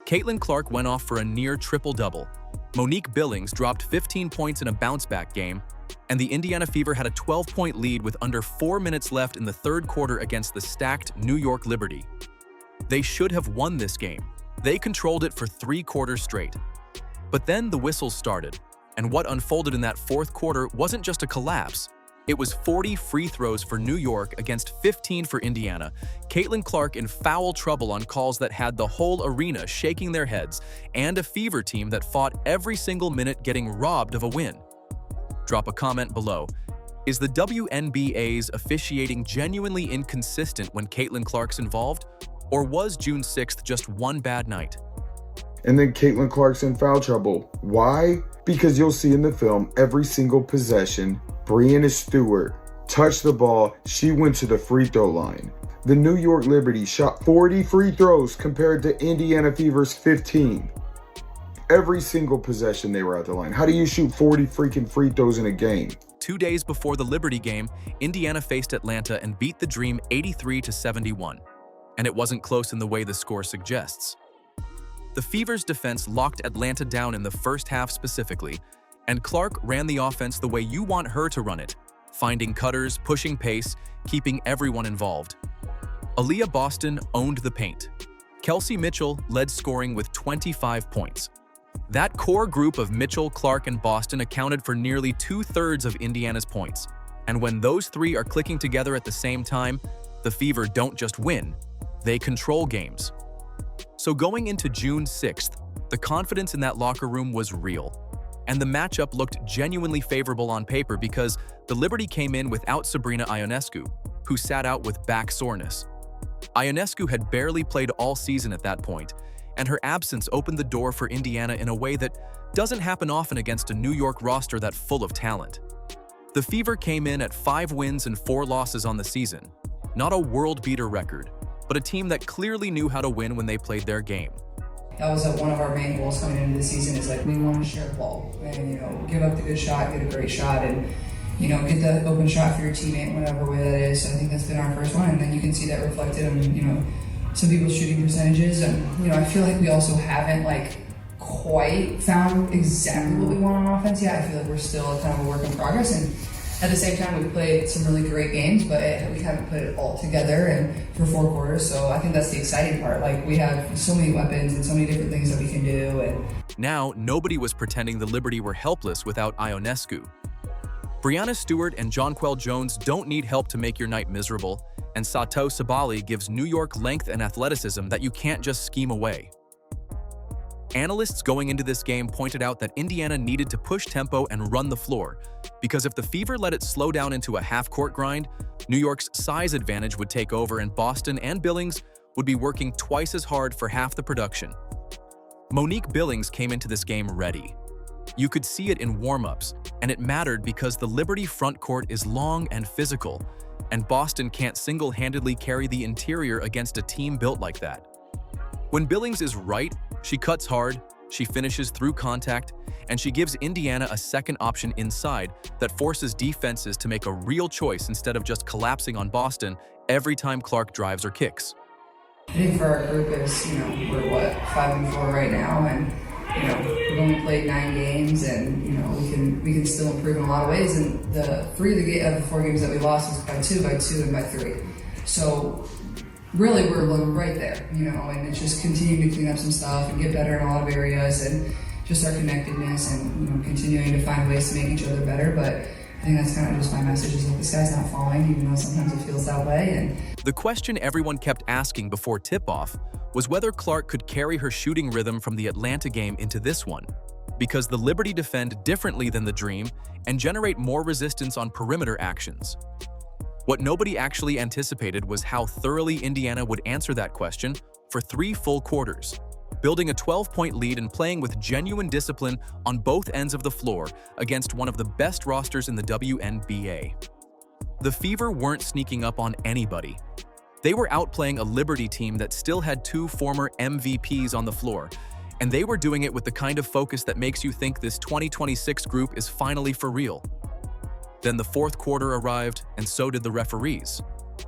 Caitlin Clark went off for a near triple-double. Monique Billings dropped 15 points in a bounce-back game, and the Indiana Fever had a 12-point lead with under 4 minutes left in the third quarter against the stacked New York Liberty. They should have won this game. They controlled it for 3 quarters straight. But then the whistles started, and what unfolded in that fourth quarter wasn't just a collapse. It was 40 free throws for New York against 15 for Indiana. Caitlin Clark in foul trouble on calls that had the whole arena shaking their heads, and a Fever team that fought every single minute getting robbed of a win. Drop a comment below. Is the WNBA's officiating genuinely inconsistent when Caitlin Clark's involved? Or was June 6th just one bad night? And then Caitlin Clark's in foul trouble. Why? Because you'll see in the film every single possession, Breanna Stewart touched the ball, she went to the free throw line. The New York Liberty shot 40 free throws compared to Indiana Fever's 15. Every single possession they were at the line. How do you shoot 40 freaking free throws in a game? 2 days before the Liberty game, Indiana faced Atlanta and beat the Dream 83-71. And it wasn't close in the way the score suggests. The Fever's defense locked Atlanta down in the first half specifically, and Clark ran the offense the way you want her to run it, finding cutters, pushing pace, keeping everyone involved. Aaliyah Boston owned the paint. Kelsey Mitchell led scoring with 25 points. That core group of Mitchell, Clark, and Boston accounted for nearly 2/3 of Indiana's points. And when those three are clicking together at the same time, the Fever don't just win, they control games. So going into June 6th, the confidence in that locker room was real. And the matchup looked genuinely favorable on paper because the Liberty came in without Sabrina Ionescu, who sat out with back soreness. Ionescu had barely played all season at that point, and her absence opened the door for Indiana in a way that doesn't happen often against a New York roster that full of talent. The Fever came in at 5 wins and 4 losses on the season. Not a world-beater record, but a team that clearly knew how to win when they played their game. That was one of our main goals coming into the season is we want to share the ball and, give up the good shot, get a great shot, and, get the open shot for your teammate, whatever way that is. So I think that's been our first one, and then you can see that reflected in, some people's shooting percentages. And, I feel like we also haven't, quite found exactly what we want on offense yet. I feel like we're still kind of a work in progress, and at the same time, we've played some really great games, but we haven't put it all together and for 4 quarters. So I think that's the exciting part. We have so many weapons and so many different things that we can do. And now, nobody was pretending the Liberty were helpless without Ionescu. Breanna Stewart and Jonquel Jones don't need help to make your night miserable, and Sato Sabali gives New York length and athleticism that you can't just scheme away. Analysts going into this game pointed out that Indiana needed to push tempo and run the floor, because if the Fever let it slow down into a half-court grind, New York's size advantage would take over and Boston and Billings would be working twice as hard for half the production. Monique Billings came into this game ready. You could see it in warm-ups, and it mattered because the Liberty front court is long and physical, and Boston can't single-handedly carry the interior against a team built like that. When Billings is right, she cuts hard, she finishes through contact, and she gives Indiana a second option inside that forces defenses to make a real choice instead of just collapsing on Boston every time Clark drives or kicks. I think for our group is, we're 5-4 right now, and we've only played 9 games, and we can still improve in a lot of ways. And the 3 of the 4 games that we lost was by 2, and by 3. So really, we're right there, and it's just continuing to clean up some stuff and get better in a lot of areas, and just our connectedness and continuing to find ways to make each other better. But I think that's kind of just my message is the sky's not falling, even though sometimes it feels that way. And the question everyone kept asking before tip-off was whether Clark could carry her shooting rhythm from the Atlanta game into this one, because the Liberty defend differently than the Dream and generate more resistance on perimeter actions. What nobody actually anticipated was how thoroughly Indiana would answer that question for 3 full quarters, building a 12-point lead and playing with genuine discipline on both ends of the floor against one of the best rosters in the WNBA. The Fever weren't sneaking up on anybody. They were outplaying a Liberty team that still had 2 former MVPs on the floor, and they were doing it with the kind of focus that makes you think this 2026 group is finally for real. Then the 4th quarter arrived, and so did the referees.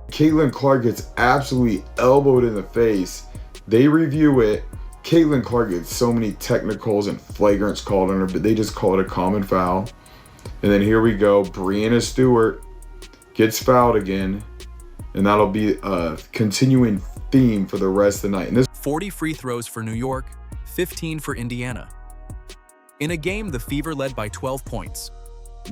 Caitlin Clark gets absolutely elbowed in the face. They review it. Caitlin Clark gets so many technicals and flagrants called on her, but they just call it a common foul. And then here we go, Breanna Stewart gets fouled again, and that'll be a continuing theme for the rest of the night. And this 40 free throws for New York, 15 for Indiana. In a game the Fever led by 12 points.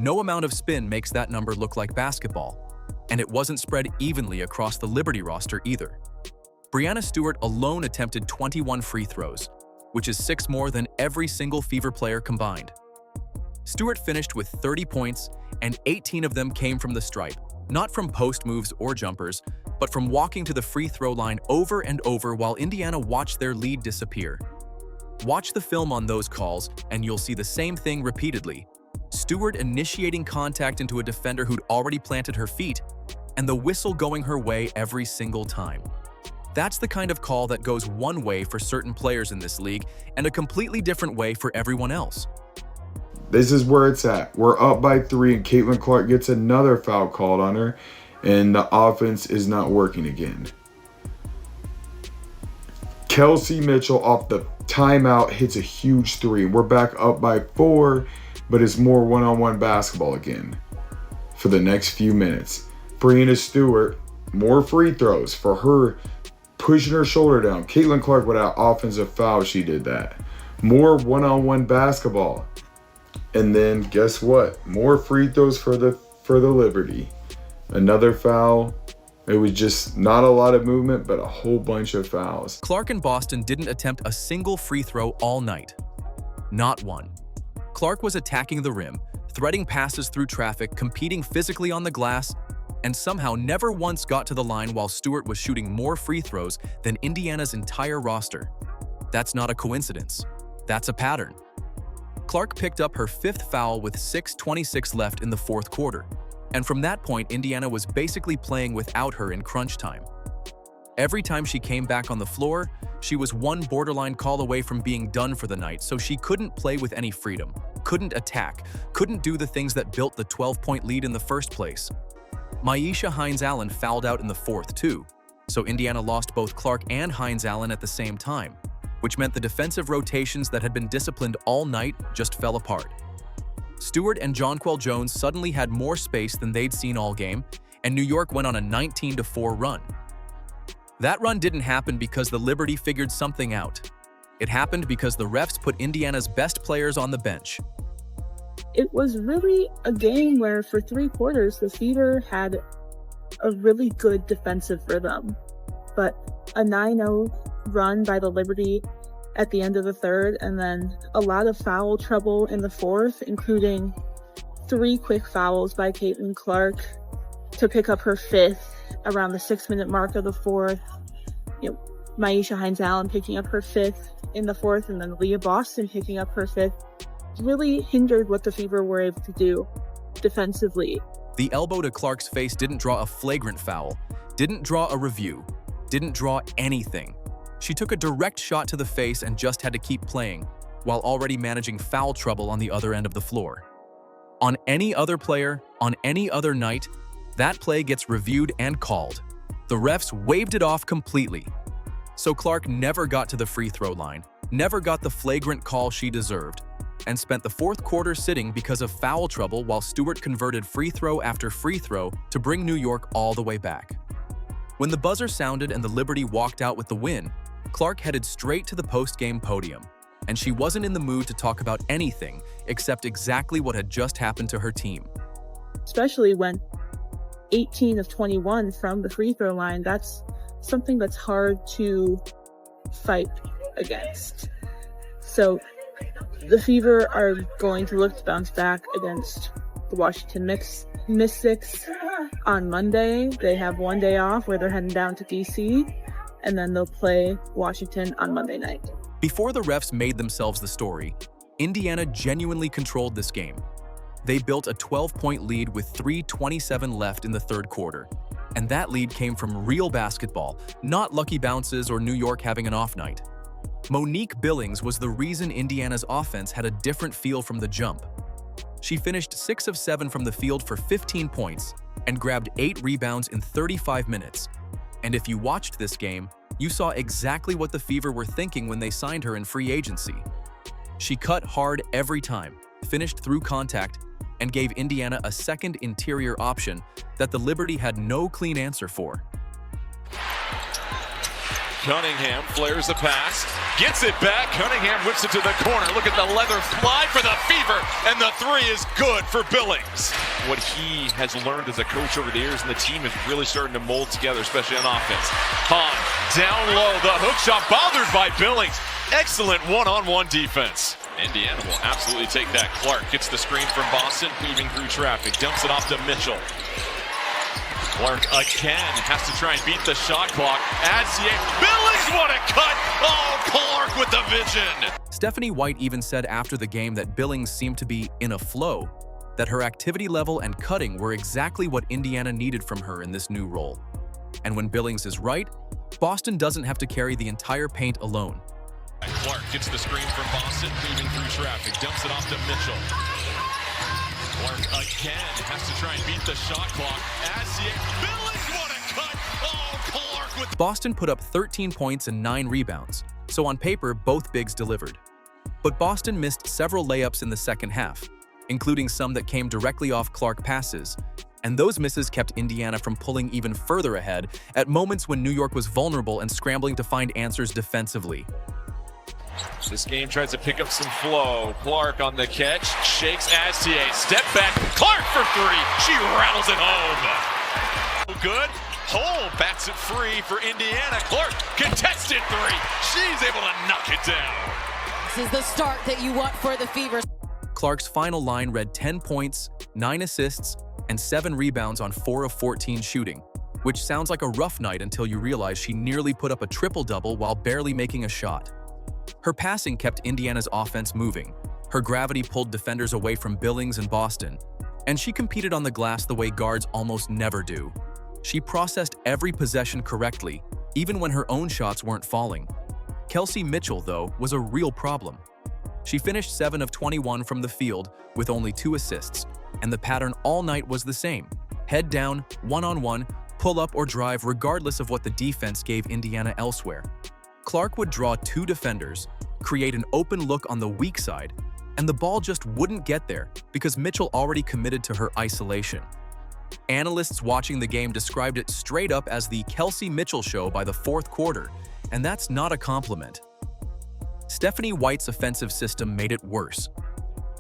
No amount of spin makes that number look like basketball, and it wasn't spread evenly across the Liberty roster either. Breanna Stewart alone attempted 21 free throws, which is 6 more than every single Fever player combined. Stewart finished with 30 points, and 18 of them came from the stripe, not from post moves or jumpers, but from walking to the free throw line over and over while Indiana watched their lead disappear. Watch the film on those calls, and you'll see the same thing repeatedly. Stewart initiating contact into a defender who'd already planted her feet, and the whistle going her way every single time. That's the kind of call that goes one way for certain players in this league and a completely different way for everyone else. This is where it's at. We're up by 3, and Caitlin Clark gets another foul called on her, and the offense is not working again. Kelsey Mitchell off the timeout hits a huge 3. We're back up by 4, but it's more one-on-one basketball again for the next few minutes. Breanna Stewart, more free throws for her pushing her shoulder down. Caitlin Clark without offensive foul, she did that. More one-on-one basketball. And then guess what? More free throws for the Liberty. Another foul. It was just not a lot of movement, but a whole bunch of fouls. Clark and Boston didn't attempt a single free throw all night. Not one. Clark was attacking the rim, threading passes through traffic, competing physically on the glass, and somehow never once got to the line while Stewart was shooting more free throws than Indiana's entire roster. That's not a coincidence. That's a pattern. Clark picked up her 5th foul with 6:26 left in the 4th quarter, and from that point, Indiana was basically playing without her in crunch time. Every time she came back on the floor, she was one borderline call away from being done for the night, so she couldn't play with any freedom, couldn't attack, couldn't do the things that built the 12-point lead in the first place. Myisha Hines-Allen fouled out in the 4th too, so Indiana lost both Clark and Hines-Allen at the same time, which meant the defensive rotations that had been disciplined all night just fell apart. Stewart and Jonquel Jones suddenly had more space than they'd seen all game, and New York went on a 19-4 run. That run didn't happen because the Liberty figured something out. It happened because the refs put Indiana's best players on the bench. It was really a game where for 3 quarters, the Fever had a really good defensive rhythm, but a 9-0 run by the Liberty at the end of the 3rd, and then a lot of foul trouble in the 4th, including 3 quick fouls by Caitlin Clark to pick up her 5th around the 6-minute mark of the 4th. Myisha Hines-Allen picking up her 5th in the 4th, and then Leah Boston picking up her 5th. Really hindered what the Fever were able to do defensively. The elbow to Clark's face didn't draw a flagrant foul, didn't draw a review, didn't draw anything. She took a direct shot to the face and just had to keep playing, while already managing foul trouble on the other end of the floor. On any other player, on any other night, that play gets reviewed and called. The refs waved it off completely. So Clark never got to the free throw line, never got the flagrant call she deserved, and spent the 4th quarter sitting because of foul trouble while Stewart converted free throw after free throw to bring New York all the way back. When the buzzer sounded and the Liberty walked out with the win, Clark headed straight to the post-game podium, and she wasn't in the mood to talk about anything except exactly what had just happened to her team. Especially when 18 of 21 from the free throw line, that's something that's hard to fight against. So the Fever are going to look to bounce back against the Washington Mystics on Monday. They have one day off where they're heading down to DC, and then they'll play Washington on Monday night. Before the refs made themselves the story, Indiana genuinely controlled this game. They built a 12-point lead with 3:27 left in the 3rd quarter, and that lead came from real basketball, not lucky bounces or New York having an off night. Monique Billings was the reason Indiana's offense had a different feel from the jump. She finished 6 of 7 from the field for 15 points and grabbed 8 rebounds in 35 minutes. And if you watched this game, You saw exactly what the Fever were thinking when they signed her in free agency. She cut hard every time, finished through contact, and gave Indiana a second interior option that the Liberty had no clean answer for. Cunningham flares the pass, gets it back. Cunningham whips it to the corner. Look at the leather slide for the Fever, and the three is good for Billings. What he has learned as a coach over the years, and the team is really starting to mold together, especially on offense. Hahn down low, the hook shot bothered by Billings. Excellent one-on-one defense. Indiana will absolutely take that. Clark gets the screen from Boston, weaving through traffic, dumps it off to Mitchell. Clark again has to try and beat the shot clock. Billings, what a cut! Oh, Clark with the vision! Stephanie White even said after the game that Billings seemed to be in a flow, that her activity level and cutting were exactly what Indiana needed from her in this new role. And when Billings is right, Boston doesn't have to carry the entire paint alone. Clark gets the screen from Boston, weaving through traffic, dumps it off to Mitchell. Clark again has to try and beat the shot clock. Billings, what a cut! Oh, Clark with... Boston put up 13 points and 9 rebounds, so on paper, both bigs delivered. But Boston missed several layups in the second half, including some that came directly off Clark passes, and those misses kept Indiana from pulling even further ahead at moments when New York was vulnerable and scrambling to find answers defensively. This game tries to pick up some flow. Clark on the catch, shakes Astier, step back, Clark for three. She rattles it home. Good. Hole bats it free for Indiana. Clark, contested three. She's able to knock it down. This is the start that you want for the Fever. Clark's final line read 10 points, 9 assists, and 7 rebounds on 4 of 14 shooting, which sounds like a rough night until you realize she nearly put up a triple-double while barely making a shot. Her passing kept Indiana's offense moving, her gravity pulled defenders away from Billings and Boston, and she competed on the glass the way guards almost never do. She processed every possession correctly, even when her own shots weren't falling. Kelsey Mitchell, though, was a real problem. She finished 7 of 21 from the field with only 2 assists, and the pattern all night was the same: head down, one-on-one, pull up or drive regardless of what the defense gave Indiana elsewhere. Clark would draw 2 defenders, create an open look on the weak side, and the ball just wouldn't get there because Mitchell already committed to her isolation. Analysts watching the game described it straight up as the Kelsey Mitchell show by the 4th quarter, and that's not a compliment. Stephanie White's offensive system made it worse.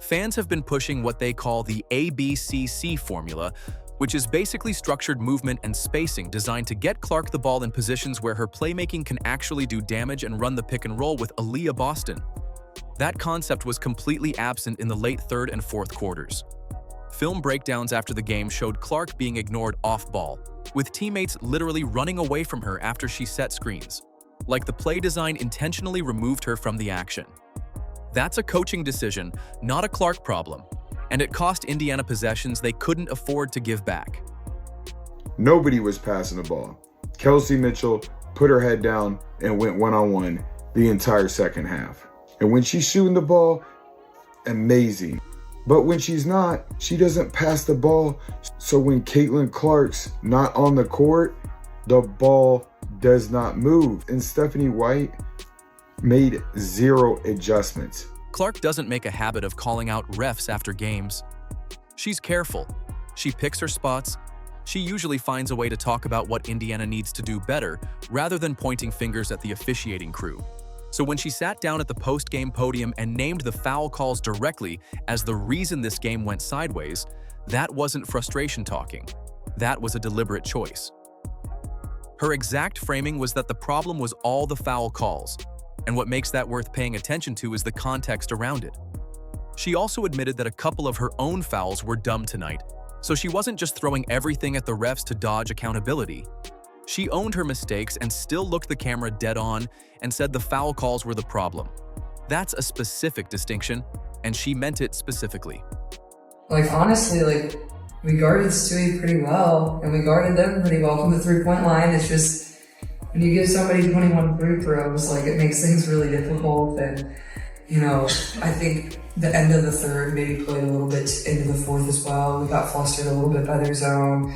Fans have been pushing what they call the ABCC formula, which is basically structured movement and spacing designed to get Clark the ball in positions where her playmaking can actually do damage and run the pick and roll with Aaliyah Boston. That concept was completely absent in the late 3rd and 4th quarters. Film breakdowns after the game showed Clark being ignored off-ball, with teammates literally running away from her after she set screens, like the play design intentionally removed her from the action. That's a coaching decision, not a Clark problem, and it cost Indiana possessions they couldn't afford to give back. Nobody was passing the ball. Kelsey Mitchell put her head down and went one-on-one the entire second half. And when she's shooting the ball, amazing. But when she's not, she doesn't pass the ball. So when Caitlin Clark's not on the court, the ball does not move. And Stephanie White made 0 adjustments. Clark doesn't make a habit of calling out refs after games. She's careful. She picks her spots. She usually finds a way to talk about what Indiana needs to do better rather than pointing fingers at the officiating crew. So when she sat down at the post-game podium and named the foul calls directly as the reason this game went sideways, that wasn't frustration talking. That was a deliberate choice. Her exact framing was that the problem was all the foul calls, and what makes that worth paying attention to is the context around it. She also admitted that a couple of her own fouls were dumb tonight, so she wasn't just throwing everything at the refs to dodge accountability. She owned her mistakes and still looked the camera dead on and said the foul calls were the problem. That's a specific distinction, and she meant it specifically. Honestly, we guarded Stewie pretty well, and we guarded them pretty well from the 3-point line. It's just, when you give somebody 21 free throws, it makes things really difficult. And, I think the end of the 3rd maybe played a little bit into the 4th as well. We got flustered a little bit by their zone.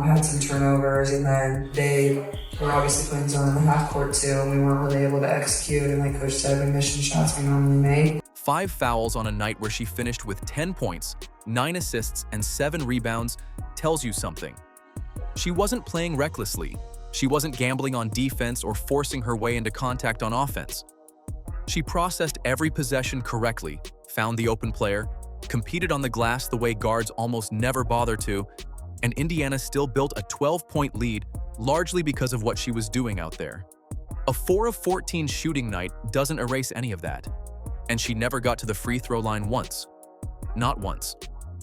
had some turnovers, and then they were obviously playing zone in the half court too, and we weren't really able to execute, and like Coach said, we missed some shots we normally make. 5 fouls on a night where she finished with 10 points, 9 assists, and 7 rebounds tells you something. She wasn't playing recklessly. She wasn't gambling on defense or forcing her way into contact on offense. She processed every possession correctly, found the open player, competed on the glass the way guards almost never bother to, and Indiana still built a 12-point lead largely because of what she was doing out there. A 4 of 14 shooting night doesn't erase any of that. And she never got to the free throw line once. Not once.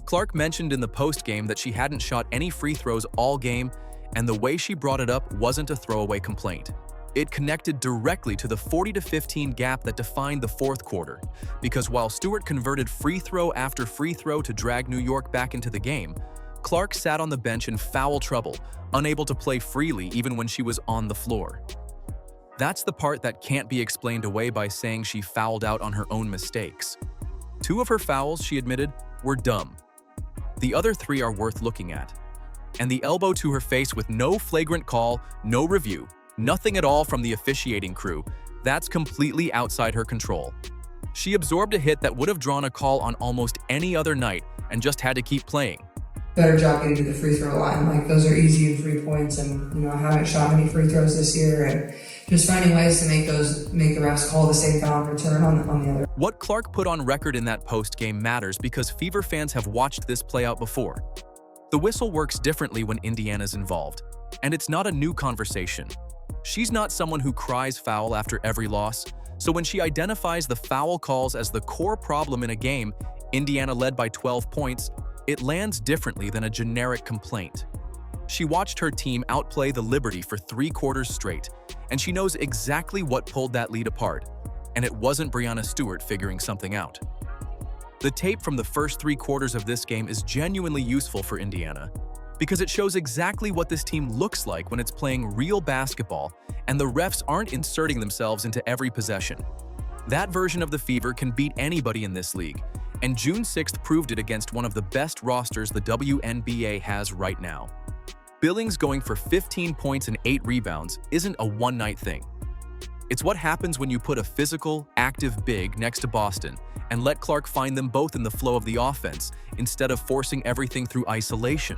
Clark mentioned in the post-game that she hadn't shot any free throws all game, and the way she brought it up wasn't a throwaway complaint. It connected directly to the 40-15 gap that defined the fourth quarter, because while Stewart converted free throw after free throw to drag New York back into the game, Clark sat on the bench in foul trouble, unable to play freely even when she was on the floor. That's the part that can't be explained away by saying she fouled out on her own mistakes. 2 of her fouls, she admitted, were dumb. The other 3 are worth looking at. And the elbow to her face with no flagrant call, no review, nothing at all from the officiating crew, that's completely outside her control. She absorbed a hit that would have drawn a call on almost any other night and just had to keep playing. Better job getting to the free throw line. Like, those are easy 3 points, and I haven't shot many free throws this year, and just finding ways to make the refs call the same foul in return on the other. What Clark put on record in that post-game matters because Fever fans have watched this play out before. The whistle works differently when Indiana's involved, and it's not a new conversation. She's not someone who cries foul after every loss, so when she identifies the foul calls as the core problem in a game, Indiana led by 12 points, it lands differently than a generic complaint. She watched her team outplay the Liberty for 3 quarters straight, and she knows exactly what pulled that lead apart, and it wasn't Breanna Stewart figuring something out. The tape from the first 3 quarters of this game is genuinely useful for Indiana, because it shows exactly what this team looks like when it's playing real basketball, and the refs aren't inserting themselves into every possession. That version of the Fever can beat anybody in this league, and June 6th proved it against one of the best rosters the WNBA has right now. Billings going for 15 points and 8 rebounds isn't a one-night thing. It's what happens when you put a physical, active big next to Boston and let Clark find them both in the flow of the offense instead of forcing everything through isolation.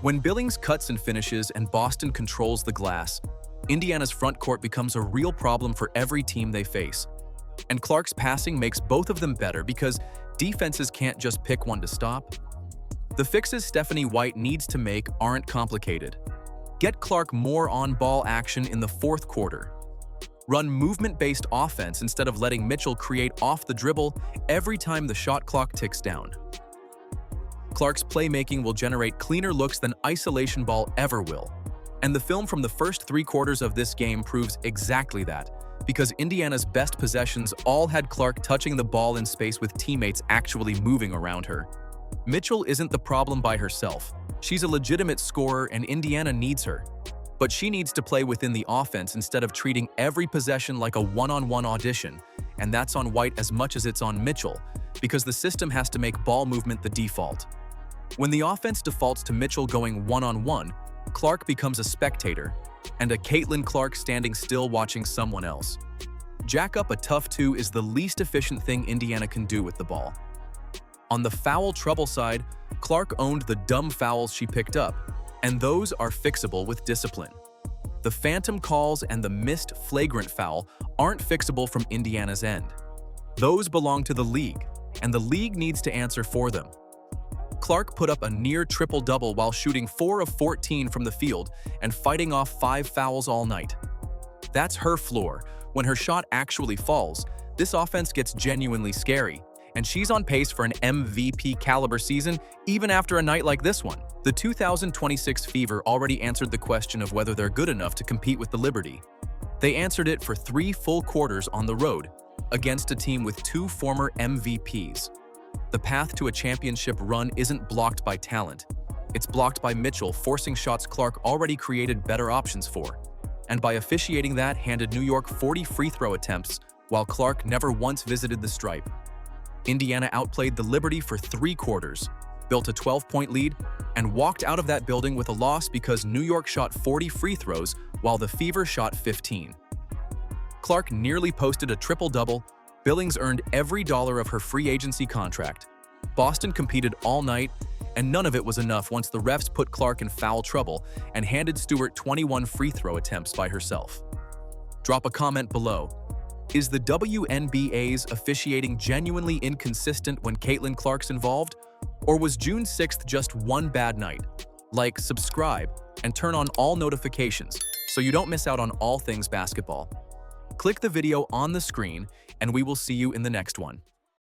When Billings cuts and finishes and Boston controls the glass, Indiana's front court becomes a real problem for every team they face. And Clark's passing makes both of them better because defenses can't just pick one to stop. The fixes Stephanie White needs to make aren't complicated. Get Clark more on-ball action in the fourth quarter. Run movement-based offense instead of letting Mitchell create off the dribble every time the shot clock ticks down. Clark's playmaking will generate cleaner looks than isolation ball ever will. And the film from the first 3 quarters of this game proves exactly that, because Indiana's best possessions all had Clark touching the ball in space with teammates actually moving around her. Mitchell isn't the problem by herself. She's a legitimate scorer and Indiana needs her. But she needs to play within the offense instead of treating every possession like a one-on-one audition, and that's on White as much as it's on Mitchell, because the system has to make ball movement the default. When the offense defaults to Mitchell going one-on-one, Clark becomes a spectator, and a Caitlin Clark standing still watching someone else. Jack up a tough 2 is the least efficient thing Indiana can do with the ball. On the foul trouble side, Clark owned the dumb fouls she picked up, and those are fixable with discipline. The phantom calls and the missed flagrant foul aren't fixable from Indiana's end. Those belong to the league, and the league needs to answer for them. Clark put up a near triple-double while shooting 4 of 14 from the field and fighting off 5 fouls all night. That's her floor. When her shot actually falls, this offense gets genuinely scary, and she's on pace for an MVP caliber season even after a night like this one. The 2026 Fever already answered the question of whether they're good enough to compete with the Liberty. They answered it for 3 full quarters on the road, against a team with 2 former MVPs. The path to a championship run isn't blocked by talent. It's blocked by Mitchell forcing shots Clark already created better options for, and by officiating that handed New York 40 free throw attempts while Clark never once visited the stripe. Indiana outplayed the Liberty for 3 quarters, built a 12-point lead, and walked out of that building with a loss because New York shot 40 free throws while the Fever shot 15. Clark nearly posted a triple-double. Billings earned every dollar of her free agency contract. Boston competed all night, and none of it was enough once the refs put Clark in foul trouble and handed Stewart 21 free throw attempts by herself. Drop a comment below. Is the WNBA's officiating genuinely inconsistent when Caitlin Clark's involved? Or was June 6th just one bad night? Like, subscribe, and turn on all notifications so you don't miss out on all things basketball. Click the video on the screen, and we will see you in the next one.